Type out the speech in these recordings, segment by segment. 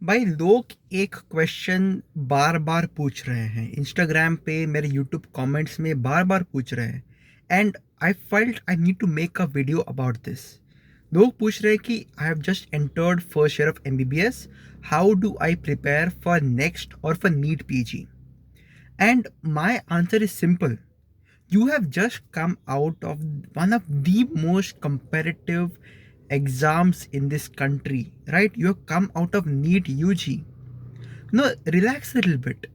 भाई लोग एक क्वेश्चन बार बार पूछ रहे हैं इंस्टाग्राम पे, मेरे यूट्यूब कमेंट्स में बार बार पूछ रहे हैं। And I felt I need to make a video about this. लोग पूछ रहे हैं कि I have just entered first year of MBBS, how do I prepare for next और for NEET PG. And my answer is simple. You have just come out of one of the most competitive exams in this country, right? You have come out of NEET UG. No, relax a little bit.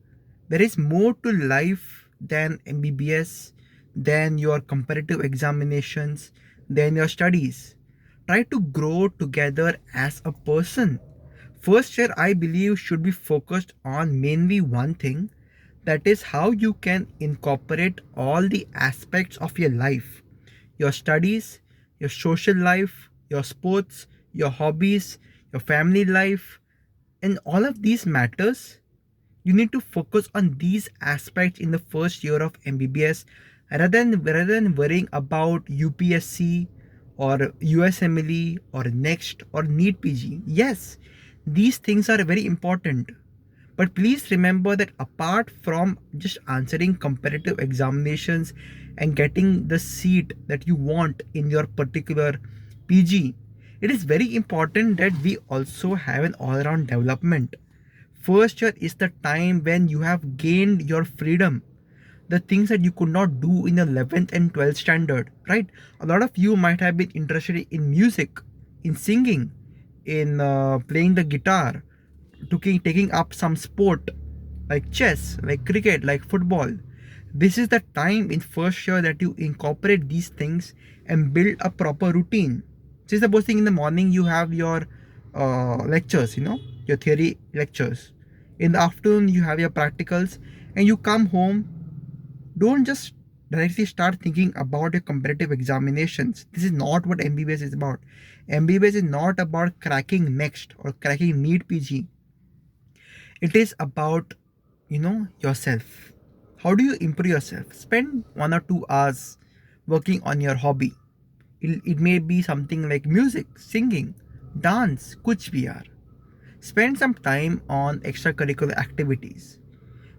There is more to life than MBBS, than your comparative examinations, than your studies. Try to grow together as a person. First year, I believe, should be focused on mainly one thing, that is how you can incorporate all the aspects of your life, your studies, your social life, your sports, your hobbies, your family life, and all of these matters. You need to focus on these aspects in the first year of MBBS rather than worrying about UPSC or USMLE or Next or NEET PG. Yes, these things are very important. But please remember that apart from just answering competitive examinations and getting the seat that you want in your particular PG, it is very important that we also have an all around development. First year is the time when you have gained your freedom, the things that you could not do in the 11th and 12th standard, right? A lot of you might have been interested in music, in singing, in playing the guitar, taking up some sport like chess, like cricket, like football. This is the time in first year that you incorporate these things and build a proper routine. Say supposing in the morning you have your lectures, your theory lectures. In the afternoon you have your practicals, and you come home. Don't just directly start thinking about your competitive examinations. This is not what MBBS is about. MBBS is not about cracking next or cracking NEET PG. It is about, yourself. How do you improve yourself? Spend 1 or 2 hours working on your hobby. It may be something like music, singing, dance, kuch bhi yaar. Spend some time on extracurricular activities,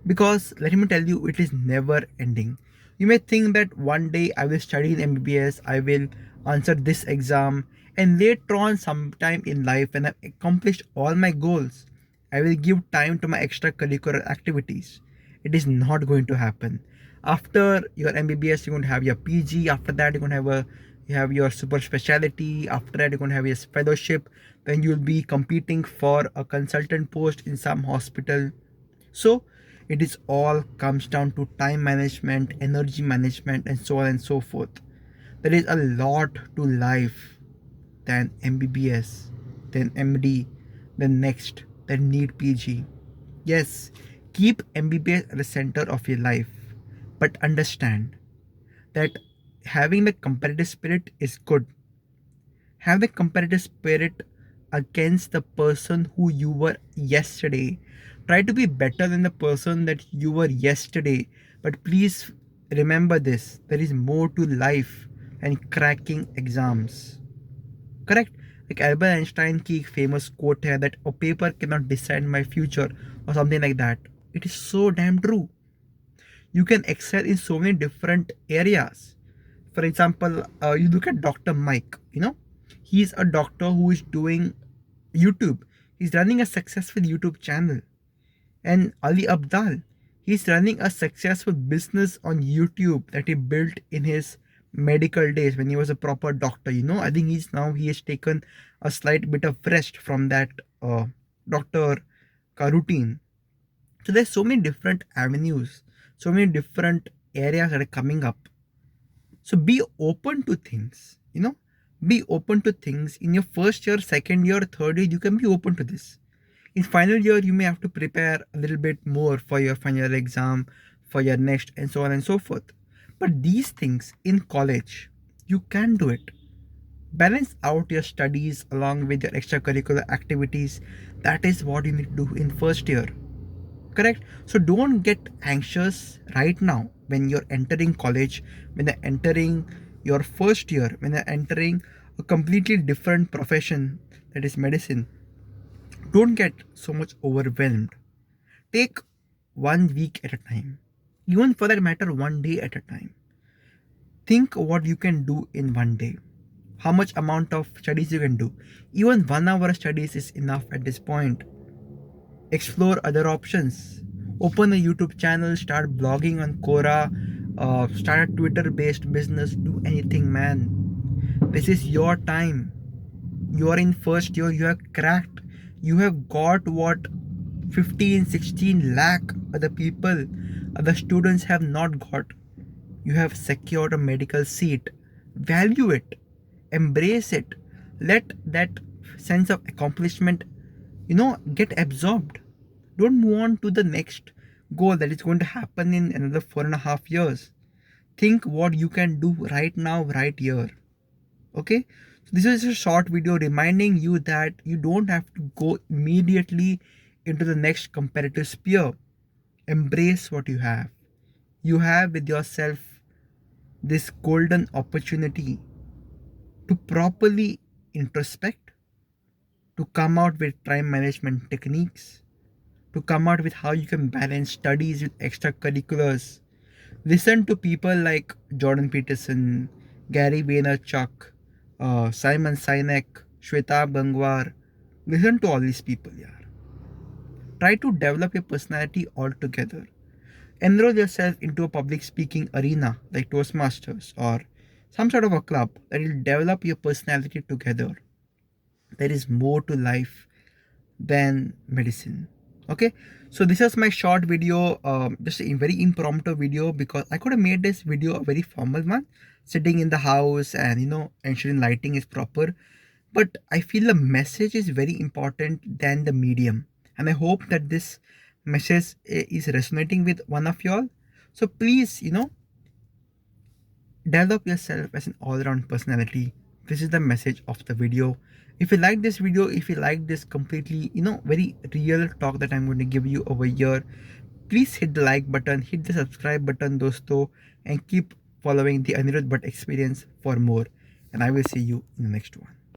because let me tell you, it is never ending. You may think that one day I will study in MBBS, I will answer this exam, and later on, sometime in life, when I've accomplished all my goals, I will give time to my extracurricular activities. It is not going to happen. After your MBBS, you're going to have your PG. After that, you're going to you have your super specialty. After that, you're going to have your fellowship. Then you'll be competing for a consultant post in some hospital. So it is all comes down to time management, energy management, and so on and so forth. There is a lot to life than MBBS, then MD, then next, then NEET PG. Yes, keep MBBS at the center of your life, but understand that having the competitive spirit is good. Have the competitive spirit against the person who you were yesterday. Try to be better than the person that you were yesterday. But please remember this, there is more to life than cracking exams. Correct? Like Albert Einstein की एक famous quote है that a paper cannot decide my future or something like that. It is so damn true. You can excel in so many different areas. For example, you look at Dr. Mike, he's a doctor who is doing YouTube. He's running a successful YouTube channel. And Ali Abdal, he's running a successful business on YouTube that he built in his medical days when he was a proper doctor. I think he has taken a slight bit of rest from that doctor routine. So there's so many different avenues, so many different areas that are coming up. So be open to things, be open to things. In your first year, second year, third year, you can be open to this. In final year, you may have to prepare a little bit more for your final exam, for your next, and so on and so forth. But these things in college, you can do it. Balance out your studies along with your extracurricular activities. That is what you need to do in first year. Correct? So don't get anxious right now when you're entering college, when you're entering your first year, when you're entering a completely different profession, that is medicine. Don't get so much overwhelmed. Take 1 week at a time, even for that matter, 1 day at a time. Think what you can do in 1 day, how much amount of studies you can do. Even 1 hour studies is enough at this point. Explore other options. Open a YouTube channel, start blogging on Quora, start a Twitter based business, do anything, man. This is your time. You are in first year, you have cracked. You have got what 15, 16 lakh other people, other students have not got. You have secured a medical seat. Value it, embrace it. Let that sense of accomplishment, get absorbed. Don't move on to the next goal that is going to happen in another 4.5 years. Think what you can do right now, right here. Okay, so this is a short video reminding you that you don't have to go immediately into the next competitive sphere. Embrace what you have. You have with yourself this golden opportunity to properly introspect, to come out with time management techniques, to come out with how you can balance studies with extracurriculars. Listen to people like Jordan Peterson, Gary Vaynerchuk, Simon Sinek, Shweta Gangwar. Listen to all these people, yeah. Try to develop your personality altogether. Enroll yourself into a public speaking arena like Toastmasters or some sort of a club that will develop your personality together. There is more to life than medicine. Okay, so this is my short video, just a very impromptu video, because I could have made this video a very formal one, sitting in the house and ensuring lighting is proper. But I feel the message is very important than the medium, and I hope that this message is resonating with one of y'all. So please, develop yourself as an all-round personality. This is the message of the video. If you like this video, if you like this completely, very real talk that I'm going to give you over here, please hit the like button, hit the subscribe button, dosto, and keep following the Anirudh Bhatt experience for more. And I will see you in the next one.